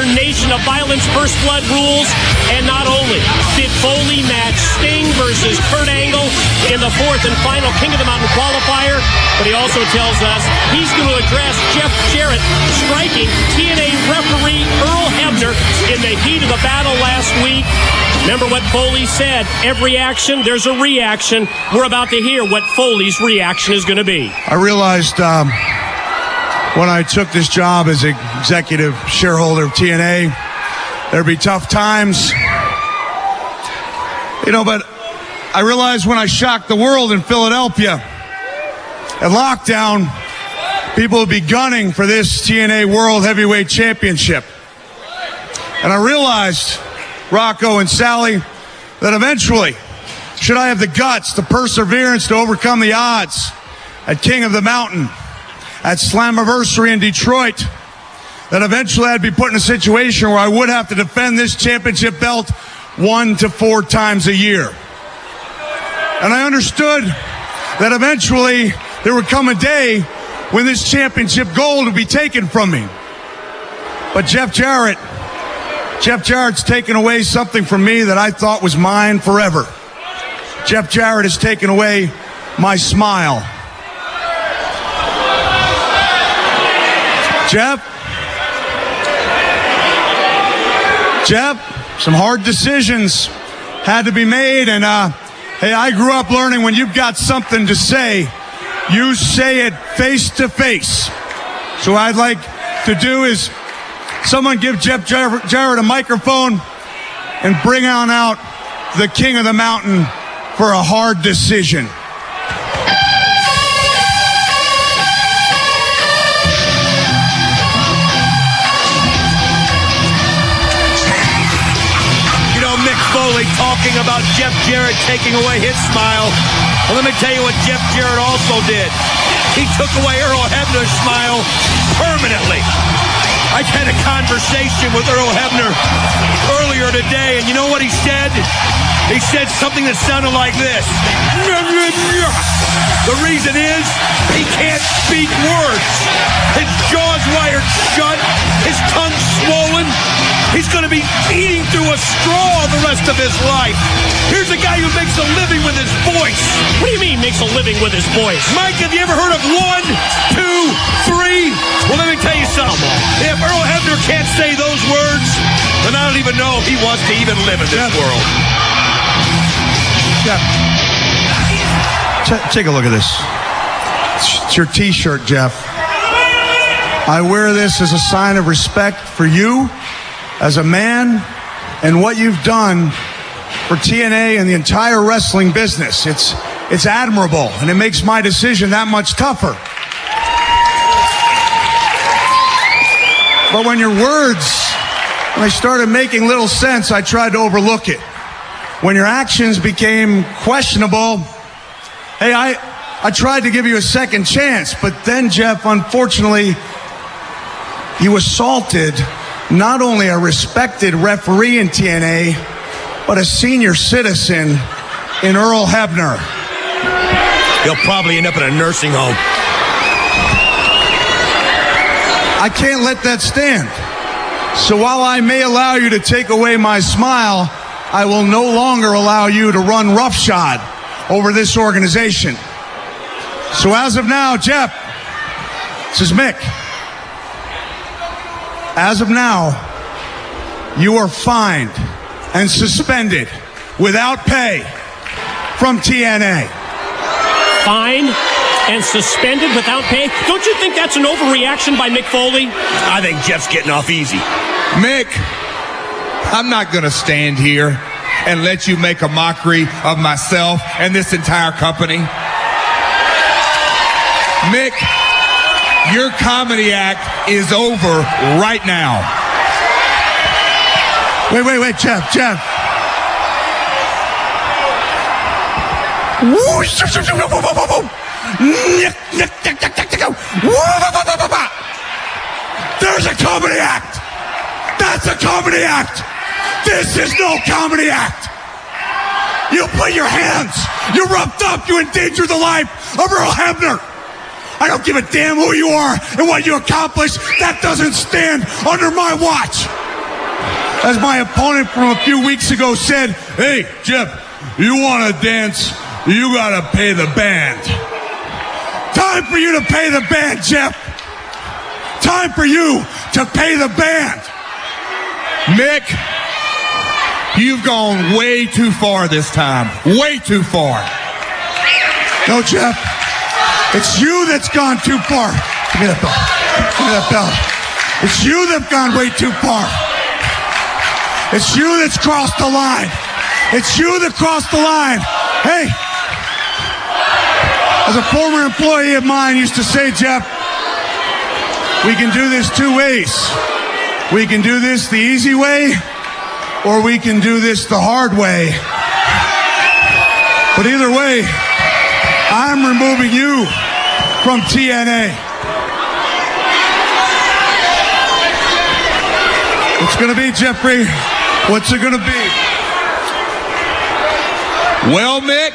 Nation of Violence First Blood rules. And not only did Foley match Sting versus Kurt Angle in the fourth and final King of the Mountain qualifier, but he also tells us he's going to address Jeff Jarrett striking TNA referee Earl Hebner in the heat of the battle last week. Remember what Foley said, every action, there's a reaction. We're about to hear what Foley's reaction is going to be. I realized when I took this job as executive shareholder of TNA, there'd be tough times. But I realized when I shocked the world in Philadelphia at lockdown, people would be gunning for this TNA World Heavyweight Championship. And I realized, Rocco and Sally, that eventually, should I have the guts, the perseverance to overcome the odds at King of the Mountain, at Slammiversary in Detroit, that eventually I'd be put in a situation where I would have to defend this championship belt 1 to 4 times a year. And I understood that eventually there would come a day when this championship gold would be taken from me. But Jeff Jarrett's taken away something from me that I thought was mine forever. Jeff Jarrett has taken away my smile. Jeff, some hard decisions had to be made, and hey, I grew up learning when you've got something to say, you say it face to face. So what I'd like to do is someone give Jeff Jarrett a microphone and bring on out the King of the Mountain for a hard decision. Foley talking about Jeff Jarrett taking away his smile. Well, let me tell you what Jeff Jarrett also did. He took away Earl Hebner's smile permanently. I had a conversation with Earl Hebner earlier today, and you know what he said? He said something that sounded like this. The reason is he can't speak words. His jaw's wired shut, his tongue's swollen. He's going to be eating through a straw the rest of his life. Here's a guy who makes a living with his voice. What do you mean makes a living with his voice? Mike, have you ever heard of 1, 2, 3? Well, let me tell you something. If Earl Hebner can't say those words, then I don't even know if he wants to even live in this world. Jeff, take a look at this. It's your T-shirt, Jeff. I wear this as a sign of respect for you as a man and what you've done for TNA and the entire wrestling business. It's admirable, and it makes my decision that much tougher. But when your words, when they started making little sense, I tried to overlook it. When your actions became questionable, hey, I tried to give you a second chance, but then, Jeff, unfortunately, you assaulted not only a respected referee in TNA, but a senior citizen in Earl Hebner. He'll probably end up in a nursing home. I can't let that stand. So while I may allow you to take away my smile, I will no longer allow you to run roughshod over this organization. So as of now, Jeff, this is Mick. As of now, you are fined and suspended without pay from TNA. Fined and suspended without pay? Don't you think that's an overreaction by Mick Foley? I think Jeff's getting off easy. Mick, I'm not going to stand here and let you make a mockery of myself and this entire company. Mick, your comedy act is over right now. Wait, Jeff. There's a comedy act. That's a comedy act. This is no comedy act. You put your hands. You roughed up. You endangered the life of Earl Hebner. I don't give a damn who you are and what you accomplished. That doesn't stand under my watch. As my opponent from a few weeks ago said, hey, Jeff, you want to dance, you got to pay the band. Time for you to pay the band, Jeff. Time for you to pay the band. Mick, you've gone way too far this time. Way too far. No, Jeff. It's you that's gone too far. Give me that belt. Give me that belt. It's you that's gone way too far. It's you that's crossed the line. It's you that crossed the line. Hey, as a former employee of mine used to say, Jeff, we can do this two ways. We can do this the easy way, or we can do this the hard way. But either way, I'm removing you from TNA. What's going to be, Jeffrey? What's it going to be? Well, Mick,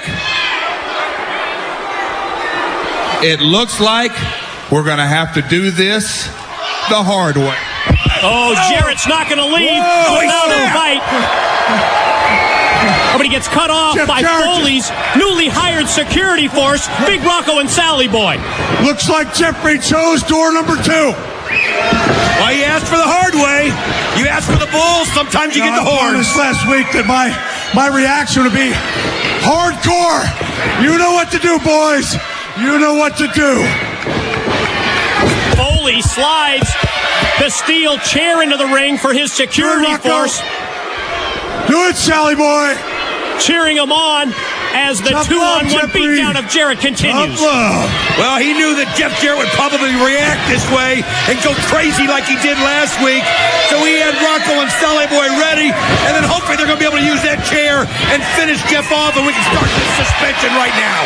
it looks like we're going to have to do this the hard way. Oh, Jarrett's not going to leave without a fight. But he gets cut off by Foley's newly hired security force, Big Rocco and Sally Boy. Looks like Jeffrey chose door number 2. Well, you asked for the hard way. You asked for the bulls. Sometimes you get the horns. I promised last week that my reaction would be hardcore. You know what to do, boys. You know what to do. Foley slides the steel chair into the ring for his security force. Do it, Sally Boy. Cheering him on as the 2-on-1 beatdown of Jarret continues. Well, he knew that Jeff Jarrett would probably react this way and go crazy like he did last week. So he had Rocco and Sally Boy ready, and then hopefully they're going to be able to use that chair and finish Jeff off, and we can start this suspension right now.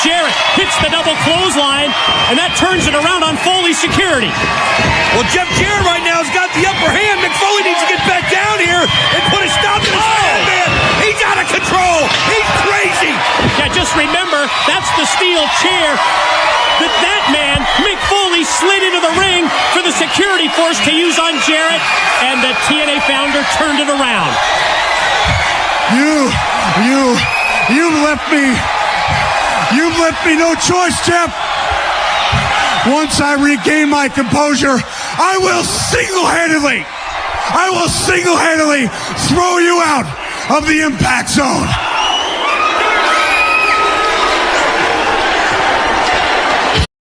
Jarret hits the double clothesline, and that turns it around on Foley's security. Well, Jeff Jarrett right now has got the upper hand. McFoley needs to get back down here and put a stop to this man. He's out of control. He's crazy. Yeah, just remember, that's the steel chair that man, Mick Foley, slid into the ring for the security force to use on Jarret, and the TNA founder turned it around. You've left me no choice, Jeff. Once I regain my composure, I will single-handedly throw you out of the Impact Zone.